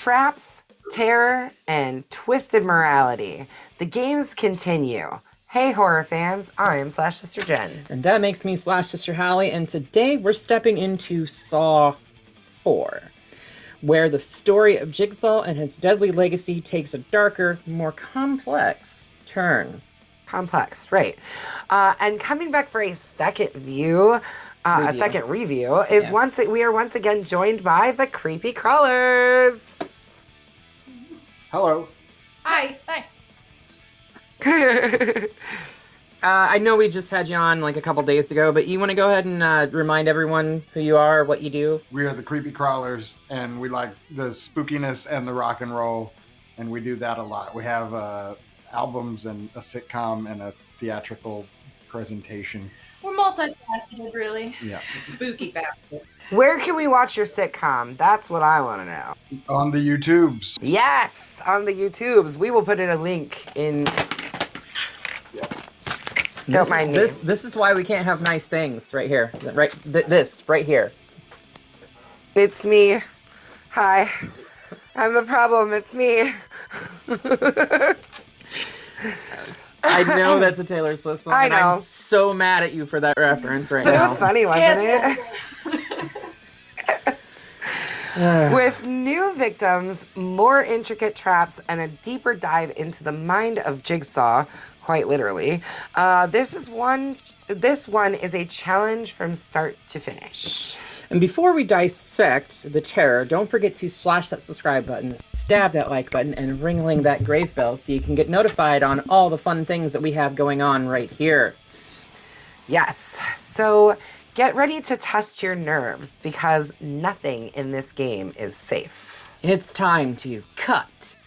traps, terror, and twisted morality. The games continue. Hey, horror fans, I'm /Sister Jen. And that makes me /Sister Hallie, and today we're stepping into Saw 4, where the story of Jigsaw and his deadly legacy takes a darker, more complex turn. Complex, right. And coming back for a second review, is we are once again joined by the Creepy Crawlers. Hello. Hi. I know we just had you on like a couple days ago, but you want to go ahead and remind everyone who you are, what you do? We are the Creepy Crawlers, and we like the spookiness and the rock and roll, and we do that a lot. We have albums and a sitcom and a theatrical presentation. We're multifaceted, really. Yeah. Spooky bastard. Where can we watch your sitcom? That's what I want to know. On the YouTubes. Yes, on the YouTubes. We will put in a link in... Don't mind me. This is why we can't have nice things right here. This right here. It's me. Hi. I'm the problem. It's me. I know that's a Taylor Swift song. I know. And I'm so mad at you for that reference right But now. it was funny, wasn't it? With new victims, more intricate traps, and a deeper dive into the mind of Jigsaw, quite literally, this one is a challenge from start to finish. And before we dissect the terror, don't forget to slash that subscribe button, stab that like button, and ring that grave bell so you can get notified on all the fun things that we have going on right here. Yes, so get ready to test your nerves because nothing in this game is safe. It's time to cut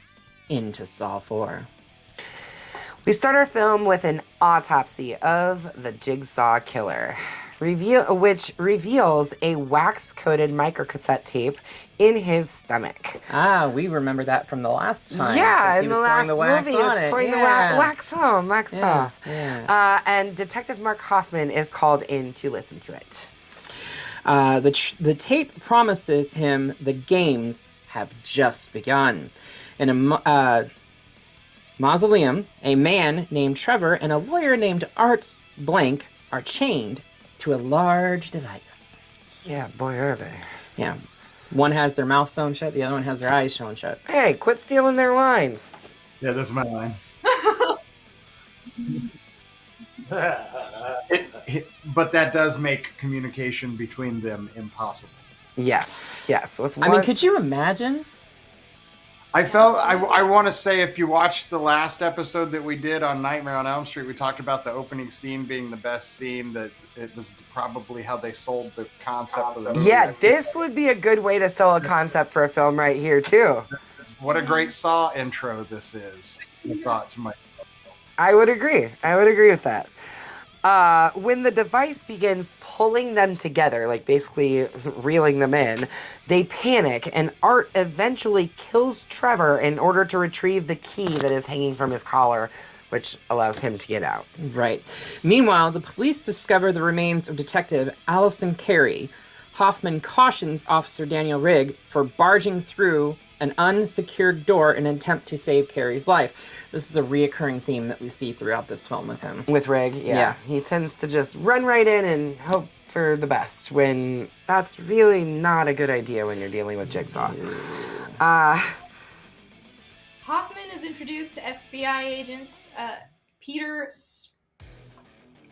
into Saw 4. We start our film with an autopsy of the Jigsaw killer, which reveals a wax-coated microcassette tape in his stomach. Ah, we remember that from the last time. Yeah, in the last movie, he was pouring the wax off. Yeah. And Detective Mark Hoffman is called in to listen to it. The tape promises him the games have just begun. In a mausoleum, a man named Trevor and a lawyer named Art Blank are chained to a large device. Yeah, boy, are they. Yeah. One has their mouth sewn shut, the other one has their eyes sewn shut. Hey, quit stealing their lines. Yeah, that's my line. But that does make communication between them impossible. Yes. I mean, could you imagine? I want to say if you watched the last episode that we did on Nightmare on Elm Street, we talked about the opening scene being the best scene, that it was probably how they sold the concept of the movie. Yeah, this would be a good way to sell a concept for a film right here, too. What a great Saw intro this is, I thought to myself. I would agree with that. When the device begins pulling them together, like basically reeling them in, they panic, and Art eventually kills Trevor in order to retrieve the key that is hanging from his collar, which allows him to get out. Right. Meanwhile, the police discover the remains of Detective Allison Carey. Hoffman cautions Officer Daniel Rigg for barging through an unsecured door in an attempt to save Carey's life. This is a reoccurring theme that we see throughout this film with him. With Rigg, yeah. He tends to just run right in and hope for the best, when that's really not a good idea when you're dealing with Jigsaw. Hoffman is introduced to FBI agents Peter,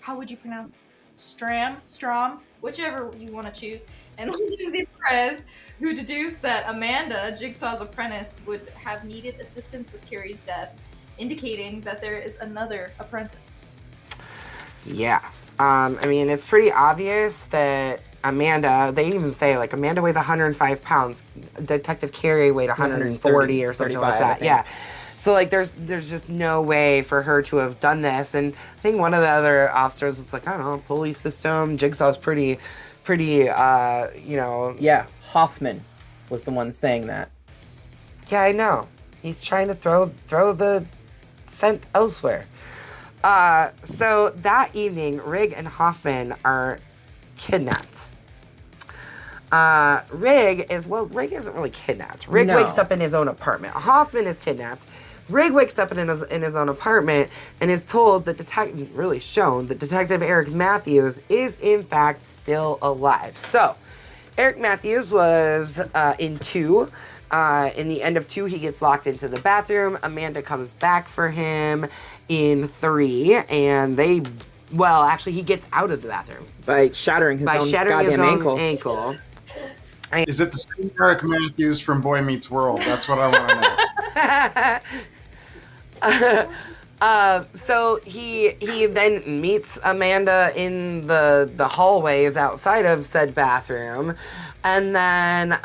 how would you pronounce it? Strom, whichever you want to choose, and Lindsay Perez, who deduced that Amanda, Jigsaw's apprentice, would have needed assistance with Carey's death, indicating that there is another apprentice. Yeah. I mean, it's pretty obvious that Amanda, they even say, like, Amanda weighs 105 pounds. Detective Carey weighed 140 or something like that. Yeah. So, like, there's just no way for her to have done this. And I think one of the other officers was like, I don't know, police system, Jigsaw's pretty, Yeah, Hoffman was the one saying that. Yeah, I know. He's trying to throw the scent elsewhere. So that evening, Rigg and Hoffman are kidnapped. Rig isn't really kidnapped. Rig No. wakes up in his own apartment. Hoffman is kidnapped. Rig wakes up in his own apartment and is told that Detective Eric Matthews is in fact still alive. So, Eric Matthews was in 2. In the end of 2, he gets locked into the bathroom. Amanda comes back for him in 3, and he gets out of the bathroom By shattering his own goddamn ankle. Is it the same Eric Matthews from Boy Meets World? That's what I want to know. So he then meets Amanda in the hallways outside of said bathroom, and then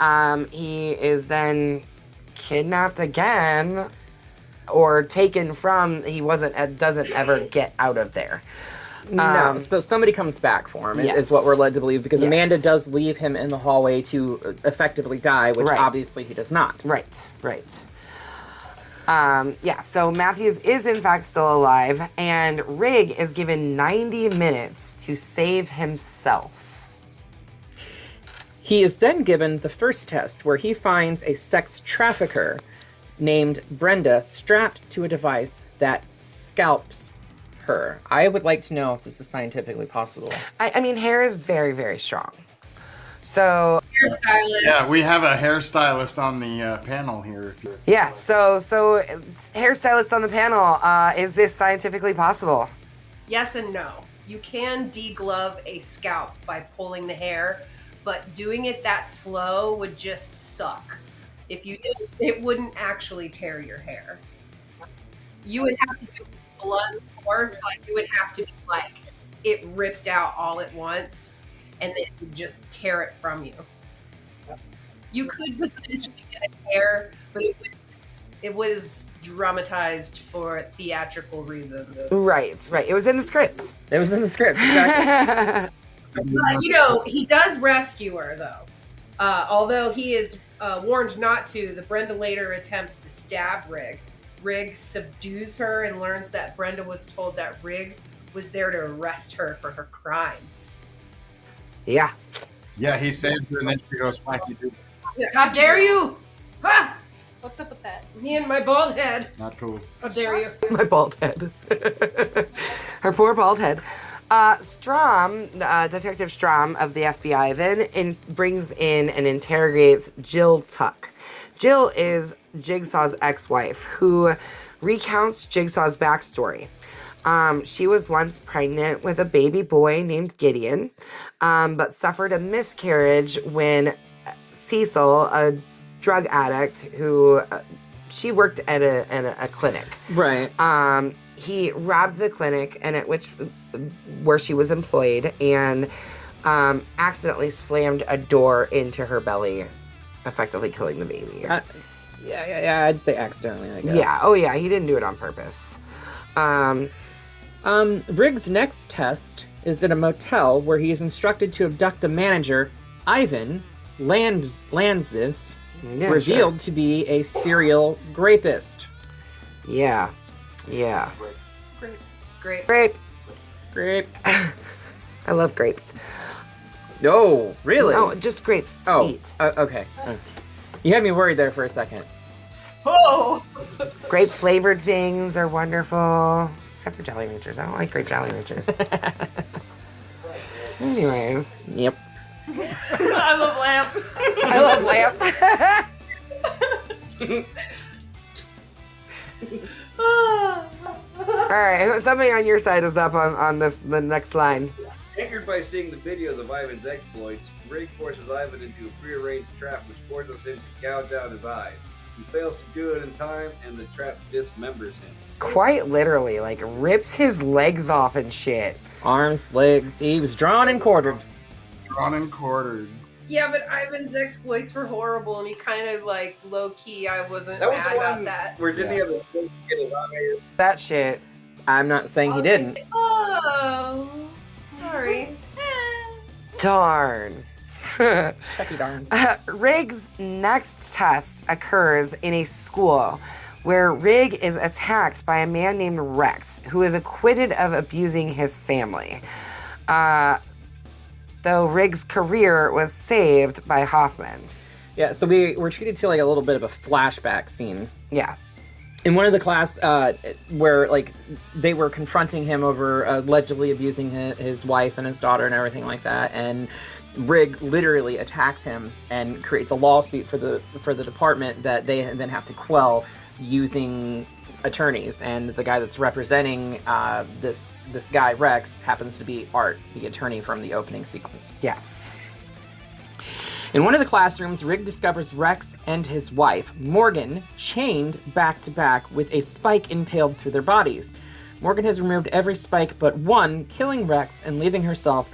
he is then kidnapped again, or taken from. He doesn't ever get out of there. No, so somebody comes back for him, Yes. is what we're led to believe, because Yes. Amanda does leave him in the hallway to effectively die, which Right. obviously he does not. Right. So Matthews is in fact still alive, and Rig is given 90 minutes to save himself. He is then given the first test, where he finds a sex trafficker named Brenda strapped to a device that scalps her. I would like to know if this is scientifically possible. I mean, hair is very, very strong. So, Hairstylist. Yeah, we have a hairstylist on the panel here. yeah, so hairstylist on the panel, is this scientifically possible? Yes and no. You can deglove a scalp by pulling the hair, but doing it that slow would just suck. If you did, it wouldn't actually tear your hair. You would have to do blood force, like it would have to be like it ripped out all at once, and then it would just tear it from you. You could potentially get a hair, but it was dramatized for theatrical reasons. Right. It was in the script. It was in the script, exactly. But, he does rescue her, though. Although he is warned not to, the Brenda later attempts to stab Rig. Rig subdues her and learns that Brenda was told that Rig was there to arrest her for her crimes. Yeah. Yeah, he saves her and then she goes, "Why you do that?" How dare you? Ha! What's up with that? Me and my bald head. Not cool. How dare you? My bald head. Her poor bald head. Detective Strom of the FBI then brings in and interrogates Jill Tuck. Jill is Jigsaw's ex-wife, who recounts Jigsaw's backstory. She was once pregnant with a baby boy named Gideon, but suffered a miscarriage when Cecil, a drug addict who she worked at a clinic. Right. He robbed the clinic where she was employed, and accidentally slammed a door into her belly, effectively killing the baby. Yeah, I'd say accidentally, I guess. Yeah. Oh yeah. He didn't do it on purpose. Rig's next test is at a motel where he is instructed to abduct the manager, Ivan Lanzis, Yeah, revealed to be a serial grapist. Yeah. Great. Grape. Grape. I love grapes. No, really? No, just grapes to Oh, eat. okay. You had me worried there for a second. Oh! Grape flavored things are wonderful. Except for Jolly Ranchers. I don't like grape Jolly Ranchers. Anyways. Yep. I love lamp. I love lamp. Alright, somebody on your side is up on the next line. Anchored by seeing the videos of Ivan's exploits, Rig forces Ivan into a prearranged trap which forces him to gouge out his eyes. He fails to do it in time, and the trap dismembers him. Quite literally, like, rips his legs off and shit. Arms, legs. He was drawn and quartered. Drawn and quartered. Yeah, but Ivan's exploits were horrible, and he kind of like low key. I wasn't That was mad the about one that. where didn't he have the thing to get his eye? That shit. I'm not saying he didn't. Oh, sorry. Darn. Chucky darn. Rig's next test occurs in a school where Rig is attacked by a man named Rex, who is acquitted of abusing his family. The though Riggs' career was saved by Hoffman. Yeah, so we're treated to like a little bit of a flashback scene. Yeah. In one of the class where like they were confronting him over allegedly abusing his wife and his daughter and everything like that, and Rigg literally attacks him and creates a lawsuit for the department that they then have to quell using attorneys. And the guy that's representing this guy Rex happens to be Art, the attorney from the opening sequence. Yes. In one of the classrooms, Rigg discovers Rex and his wife, Morgan, chained back to back with a spike impaled through their bodies. Morgan has removed every spike but one, killing Rex and leaving herself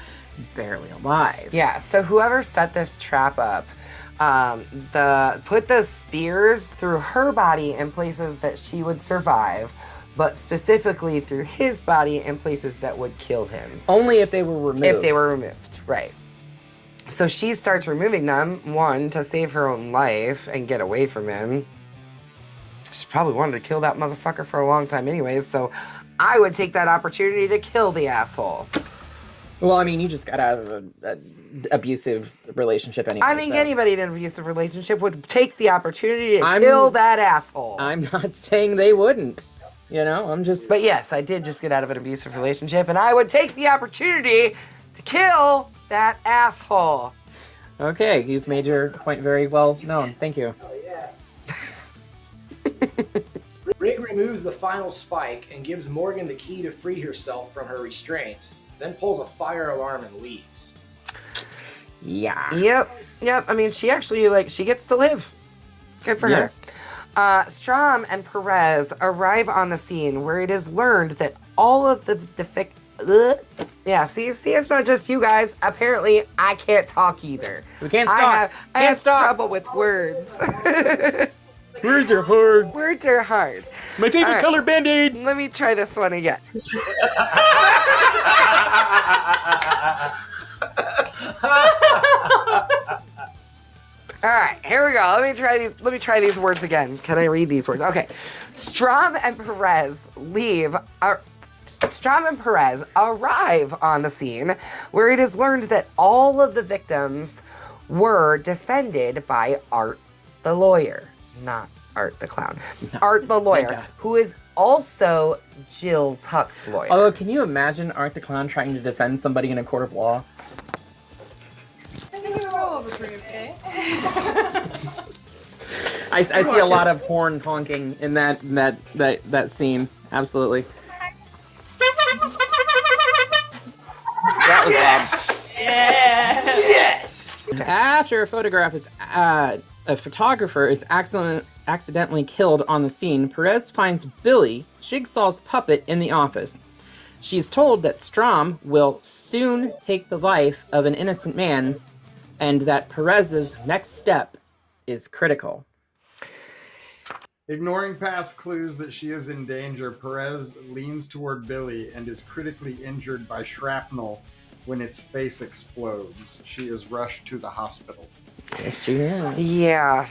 barely alive. Yeah, so whoever set this trap up, put the spears through her body in places that she would survive, but specifically through his body in places that would kill him. Only if they were removed. If they were removed, right. So she starts removing them, one, to save her own life and get away from him. She probably wanted to kill that motherfucker for a long time anyways, so I would take that opportunity to kill the asshole. Well, I mean, you just got out of an abusive relationship anyway. I think anybody in an abusive relationship would take the opportunity to kill that asshole. I'm not saying they wouldn't. You know, I'm just... But yes, I did just get out of an abusive relationship, and I would take the opportunity to kill that asshole. Okay, you've made your point very well known. Thank you. Rigg removes the final spike and gives Morgan the key to free herself from her restraints, then pulls a fire alarm and leaves. Yeah. Yep. I mean, she actually, she gets to live. Good for her. Strom and Perez arrive on the scene where it is learned that all of the see, it's not just you guys. Apparently, I can't talk either. We can't stop. I have trouble with words. Words are hard. Words are hard. My favorite color Band-Aid. Let me try this one again. All right, here we go. Let me try these words again. Can I read these words? Okay. Strom and Perez arrive on the scene where it is learned that all of the victims were defended by Art the lawyer, not Art the clown. No. Art the lawyer, who is also Jill Tuck's lawyer. Although, can you imagine Art the clown trying to defend somebody in a court of law? I see a lot of horn honking in that scene. Absolutely. That was loud. Yes! After a photographer is accidentally killed on the scene, Perez finds Billy, Jigsaw's puppet, in the office. She's told that Strom will soon take the life of an innocent man, and that Perez's next step is critical. Ignoring past clues that she is in danger, Perez leans toward Billy and is critically injured by shrapnel when its face explodes. She is rushed to the hospital. Yes, she is. Yeah.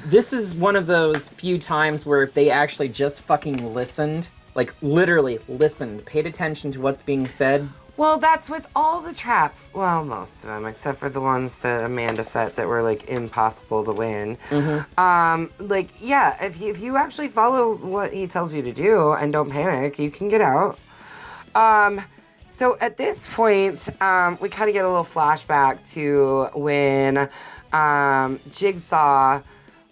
This is one of those few times where if they actually just fucking listened, like literally listened, paid attention to what's being said. Well, that's with all the traps. Well, most of them, except for the ones that Amanda set that were impossible to win. Mm-hmm. If you actually follow what he tells you to do and don't panic, you can get out. So at this point, we kind of get a little flashback to when Jigsaw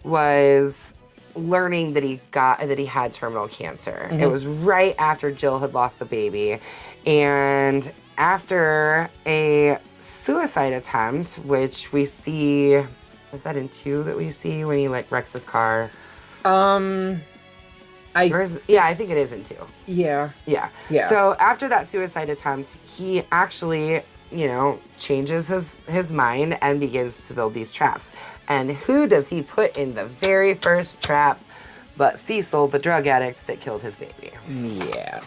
was learning that he had terminal cancer. Mm-hmm. It was right after Jill had lost the baby, and after a suicide attempt, which we see, is that in 2 that we see when he wrecks his car? I think it is in 2. Yeah. So after that suicide attempt, he actually, changes his mind and begins to build these traps. And who does he put in the very first trap but Cecil, the drug addict that killed his baby? Yeah.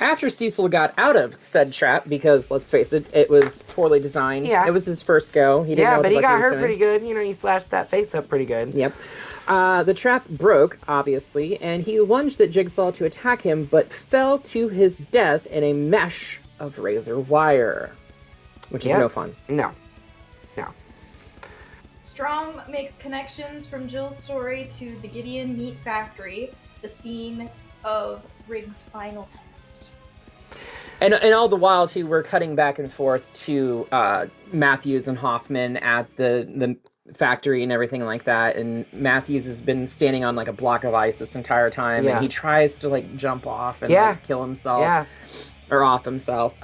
After Cecil got out of said trap, because let's face it, it was poorly designed. Yeah. It was his first go. He didn't know what but the he fuck got was hurt doing. pretty good. You know, he slashed that face up pretty good. Yep. The trap broke, obviously, and he lunged at Jigsaw to attack him, but fell to his death in a mesh of razor wire, which is no fun. No. Strom makes connections from Jill's story to the Gideon Meat Factory, the scene of Riggs' final test. And all the while, too, we're cutting back and forth to Matthews and Hoffman at the factory and everything like that. And Matthews has been standing on like a block of ice this entire time, and he tries to like jump off and like, kill himself or off himself.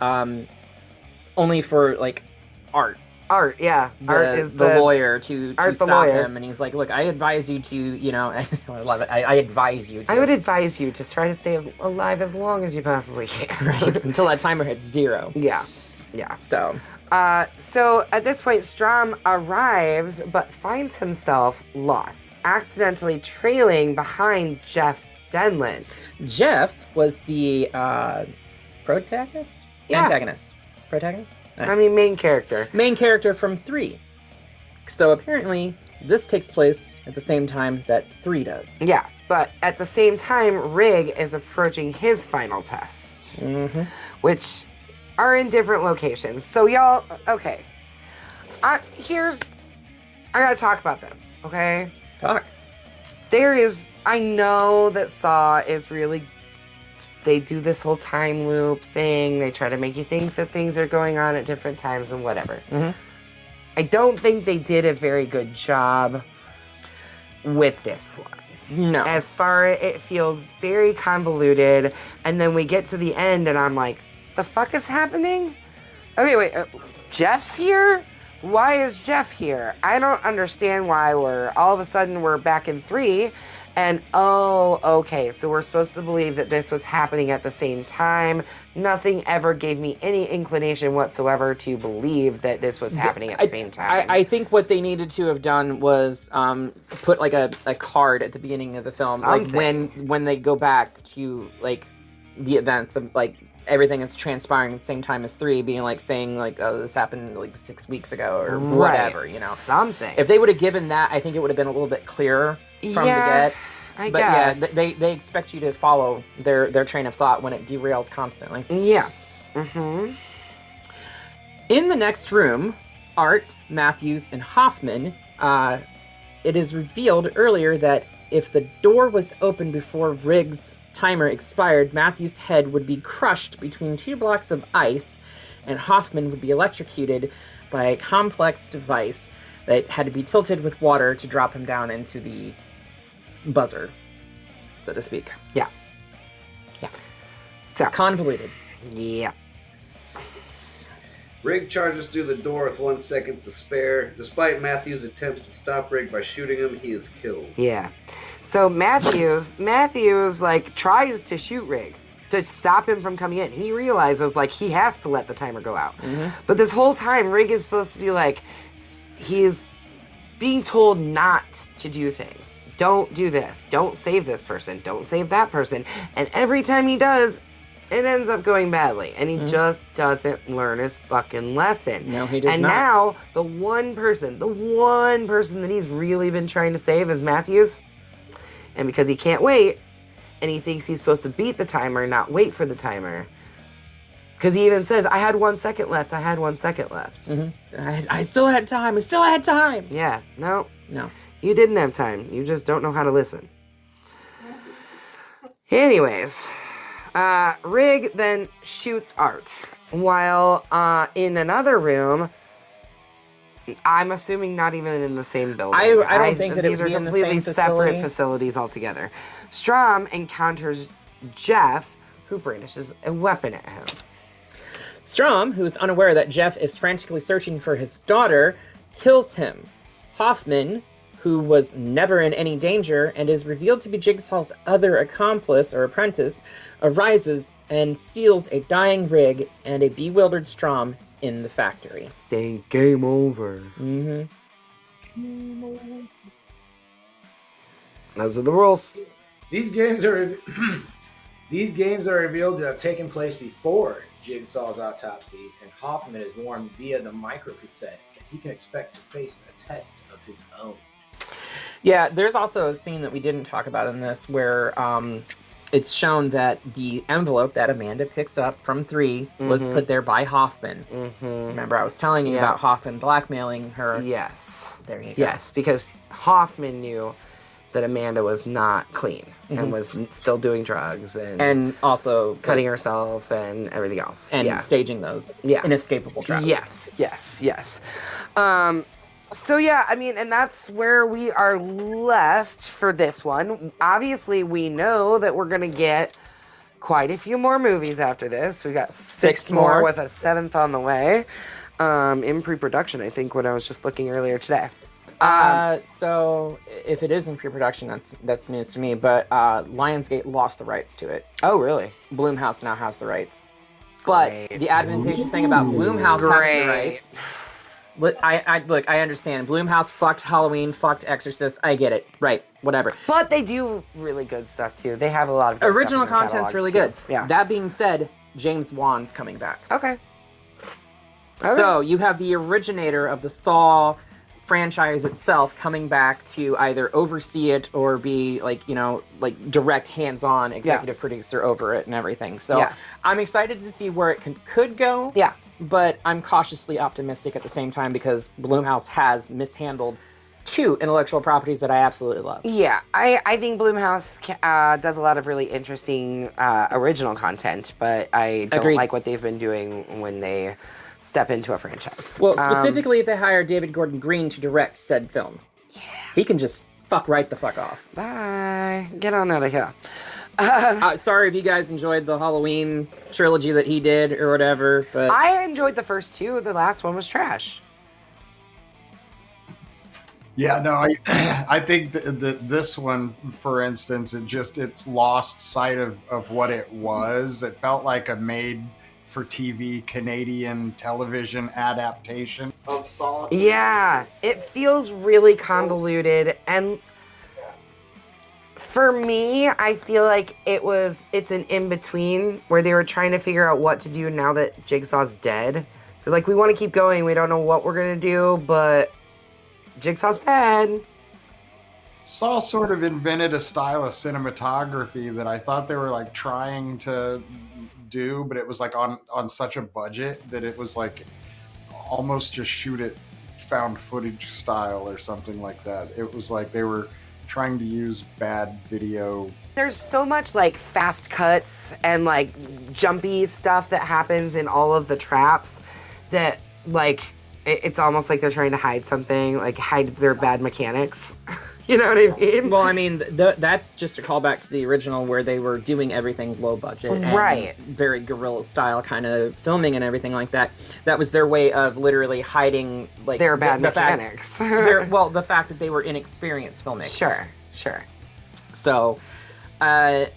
Only for like Art. Art is the lawyer to stop lawyer. him, and he's like, "Look, I advise you to, you know, I love it. I advise you. I would advise you to try to stay alive as long as you possibly can, right, until that timer hits 0. Yeah. So at this point, Strom arrives but finds himself lost, accidentally trailing behind Jeff Denlin. Jeff was the protagonist. Yeah. Antagonist. Protagonist. I mean, main character. Main character from 3. So apparently, this takes place at the same time that 3 does. Yeah, but at the same time, Rig is approaching his final tests, which are in different locations. So y'all, okay. I gotta talk about this, okay? Talk. I know that Saw is really, they do this whole time loop thing. They try to make you think that things are going on at different times and whatever. I don't think they did a very good job with this one. No. As far as it feels very convoluted, and then we get to the end and I'm like, the fuck is happening? Okay, wait, Jeff's here? Why is Jeff here? I don't understand why all of a sudden we're back in 3. And, okay, so we're supposed to believe that this was happening at the same time. Nothing ever gave me any inclination whatsoever to believe that this was happening at the same time. I think what they needed to have done was put like a card at the beginning of the film, Something. like when they go back to like the events of like everything that's transpiring at the same time as 3, being like saying like, oh, this happened like 6 weeks ago or whatever, you know. Something. If they would have given that, I think it would have been a little bit clearer from the get. I but guess. yeah, they expect you to follow their train of thought when it derails constantly. Yeah. In the next room, Art, Matthews, and Hoffman, it is revealed earlier that if the door was open before Riggs' timer expired, Matthews' head would be crushed between 2 blocks of ice, and Hoffman would be electrocuted by a complex device that had to be tilted with water to drop him down into the buzzer, so to speak. Yeah. So, Convoluted. yeah. Rig charges through the door with 1 second to spare. Despite Matthews' attempts to stop Rig by shooting him, he is killed. Yeah. So Matthews like tries to shoot Rig to stop him from coming in. He realizes like he has to let the timer go out. But this whole time Rig is supposed to be like, he's being told not to do things. Don't do this. Don't save this person. Don't save that person. And every time he does, it ends up going badly. And he just doesn't learn his fucking lesson. No, he does and not. And now, the one person that he's really been trying to save is Matthews. And because he can't wait, and he thinks he's supposed to beat the timer, not wait for the timer. Because he even says, I had 1 second left. I had 1 second left. I still had time. I still had time. Yeah. No. No. You didn't have time. You just don't know how to listen. Anyways, Rig then shoots Art. While in another room, I'm assuming not even in the same building. I don't think that it these would are be in the completely same separate facility. facilities altogether. Strom encounters Jeff, who brandishes a weapon at him. Strom, who is unaware that Jeff is frantically searching for his daughter, kills him. Hoffman, who was never in any danger and is revealed to be Jigsaw's other accomplice or apprentice, arises and seals a dying Rig and a bewildered Strom in the factory. Saying game over. Mm-hmm. Those are the rules. These games are These games are revealed to have taken place before Jigsaw's autopsy, and Hoffman is warned via the microcassette that he can expect to face a test of his own. Yeah, there's also a scene that we didn't talk about in this where it's shown that the envelope that Amanda picks up from 3 was put there by Hoffman. Remember, I was telling you about Hoffman blackmailing her. Yes. There you go. Yes, because Hoffman knew that Amanda was not clean and was still doing drugs and also cutting herself and everything else. And staging those inescapable traps. Yes. So yeah, I mean, and that's where we are left for this one. Obviously, we know that we're gonna get quite a few more movies after this. We got 6 more with a 7th on the way, in pre-production, I think, when I was just looking earlier today. So if it is in pre-production, that's news to me. But Lionsgate lost the rights to it. Oh, really? Blumhouse now has the rights. But the advantageous thing about Blumhouse having the rights. Look, I understand. Blumhouse fucked Halloween, fucked Exorcist. I get it. Right. Whatever. But they do really good stuff too. They have a lot of good original stuff in their content's really catalogs, good. Yeah. That being said, James Wan's coming back. Okay. So you have the originator of the Saw franchise itself coming back to either oversee it or be like direct hands-on executive producer over it and everything. So I'm excited to see where it could go. Yeah. But I'm cautiously optimistic at the same time because Blumhouse has mishandled 2 intellectual properties that I absolutely love. Yeah, I think Blumhouse does a lot of really interesting original content, but I don't like what they've been doing when they step into a franchise. Well, specifically if they hire David Gordon Green to direct said film. Yeah. He can just right the fuck off. Bye. Get on out of here. Sorry if you guys enjoyed the Halloween trilogy that he did or whatever, but I enjoyed the first 2. The last one was trash. Yeah, no, I think this one, for instance, it's lost sight of what it was. It felt like a made-for-TV Canadian television adaptation of Saw. Yeah, it feels really convoluted, and for me, I feel like it's an in-between where they were trying to figure out what to do now that Jigsaw's dead. They're like, we want to keep going, we don't know what we're going to do, but Jigsaw's dead. Saw sort of invented a style of cinematography that I thought they were like trying to do, but it was like on such a budget that it was like almost just shoot it found footage style or something like that. It was like they were trying to use bad video. There's so much like fast cuts and like jumpy stuff that happens in all of the traps that like it's almost like they're trying to hide something, like hide their bad mechanics. You know what I mean? Well, I mean, that's just a callback to the original where they were doing everything low budget and very guerrilla style kind of filming and everything like that. That was their way of literally hiding like their bad mechanics. The fact that they were inexperienced filmmakers. Sure. So, I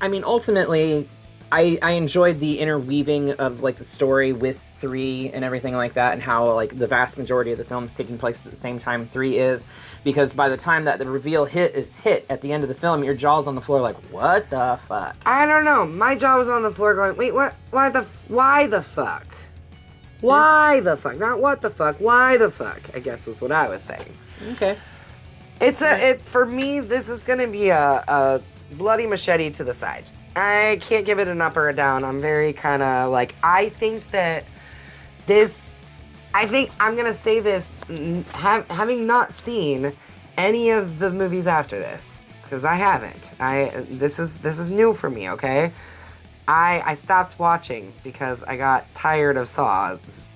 mean, ultimately, I enjoyed the interweaving of like the story with 3 and everything like that, and how like the vast majority of the film is taking place at the same time 3 is, because by the time that the reveal hit at the end of the film, your jaw's on the floor like, what the fuck? I don't know. My jaw was on the floor going, wait, what? Why the fuck? Why the fuck? Not what the fuck. Why the fuck? I guess is what I was saying. Okay. For me, this is gonna be a bloody machete to the side. I can't give it an up or a down. I'm very kind of like, I think I'm gonna say this, having not seen any of the movies after this, because I haven't. This is new for me, okay? I stopped watching because I got tired of Saw's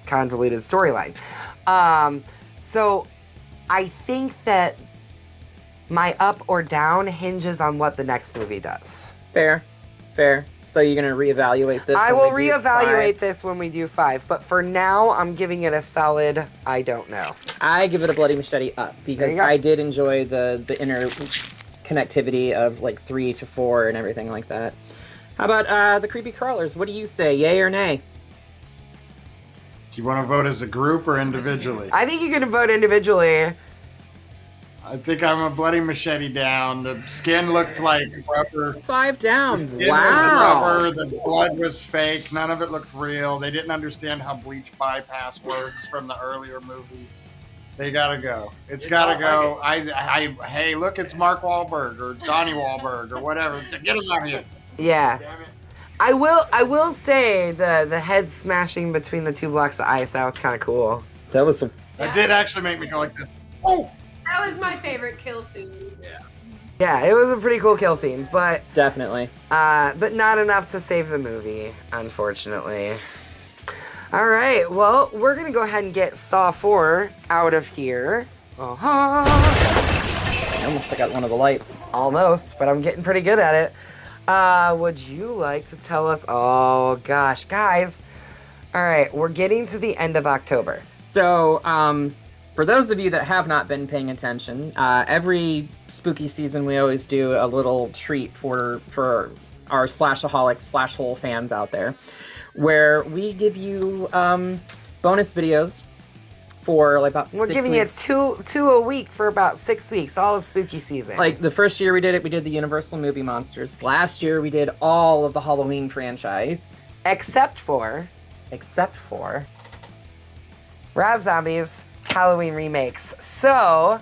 convoluted storyline. So I think that my up or down hinges on what the next movie does. Fair. So you're going to reevaluate this? I will reevaluate this when we do 5, but for now, I'm giving it a solid, I don't know. I give it a bloody machete up, because I did enjoy the inner connectivity of like 3 to 4 and everything like that. How about the creepy crawlers? What do you say, yay or nay? Do you want to vote as a group or individually? I think you can vote individually. I think I'm a bloody machete down. The skin looked like rubber. 5 down. The skin Wow. was rubber. The blood was fake. None of it looked real. They didn't understand how bleach bypass works from the earlier movie. They gotta go. It's gotta go. Hey, look, it's Mark Wahlberg or Donnie Wahlberg or whatever. Get him out of here. Yeah. Damn it. I will say the head smashing between the two blocks of ice, that was kind of cool. That was That did actually make me go like this. Oh! That was my favorite kill scene. Yeah, it was a pretty cool kill scene, but definitely. not enough to save the movie, unfortunately. All right, well, we're gonna go ahead and get Saw 4 out of here. I almost forgot one of the lights. Almost, but I'm getting pretty good at it. Would you like to tell us? Oh gosh, guys. All right, we're getting to the end of October. So, for those of you that have not been paying attention, every spooky season we always do a little treat for our slashaholic / hole fans out there, where we give you bonus videos for like about We're 6 giving weeks. you two a week for about 6 weeks, all of spooky season. Like the first year we did it, we did the Universal movie monsters. Last year we did all of the Halloween franchise, except for Rob Zombie's Halloween remakes. So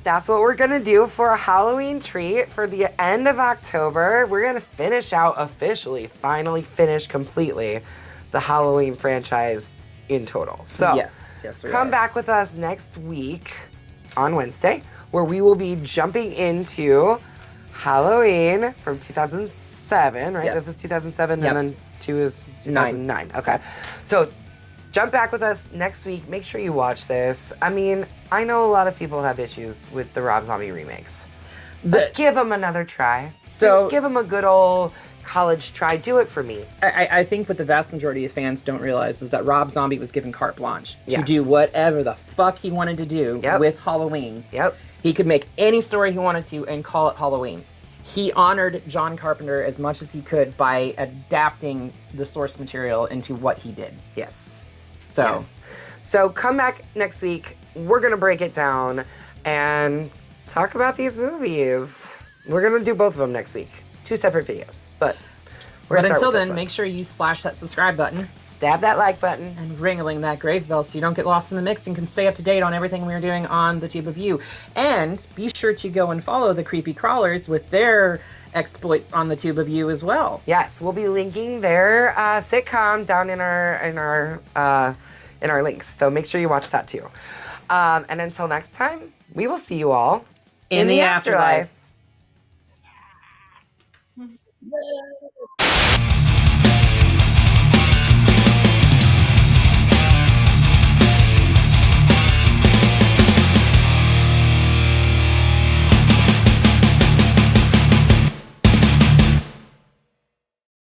that's what we're gonna do for a Halloween treat for the end of October. We're gonna finish out officially, finally finish completely the Halloween franchise in total. So yes, we come are. back with us next week on Wednesday, where we will be jumping into Halloween from 2007, right? Yep. This is 2007, Yep. and then 2 is 2009. Okay. So jump back with us next week. Make sure you watch this. I mean, I know a lot of people have issues with the Rob Zombie remakes, but give them another try. So- give them a good old college try. Do it for me. I think what the vast majority of fans don't realize is that Rob Zombie was given carte blanche to Yes. do whatever the fuck he wanted to do Yep. with Halloween. Yep. He could make any story he wanted to and call it Halloween. He honored John Carpenter as much as he could by adapting the source material into what he did. Yes. So, Yes. So come back next week. We're gonna break it down and talk about these movies. We're gonna do both of them next week. 2 separate videos, but we're but gonna start until with this then, one. make sure you slash that subscribe button Stab that like button. and ring-a-ling that grave bell so you don't get lost in the mix and can stay up to date on everything we're doing on the Tube of You. And be sure to go and follow the Creepy Crawlers with their exploits on the Tube of You as well. Yes, we'll be linking their sitcom down in our links. So make sure you watch that too. And until next time, we will see you all In the afterlife. Yeah.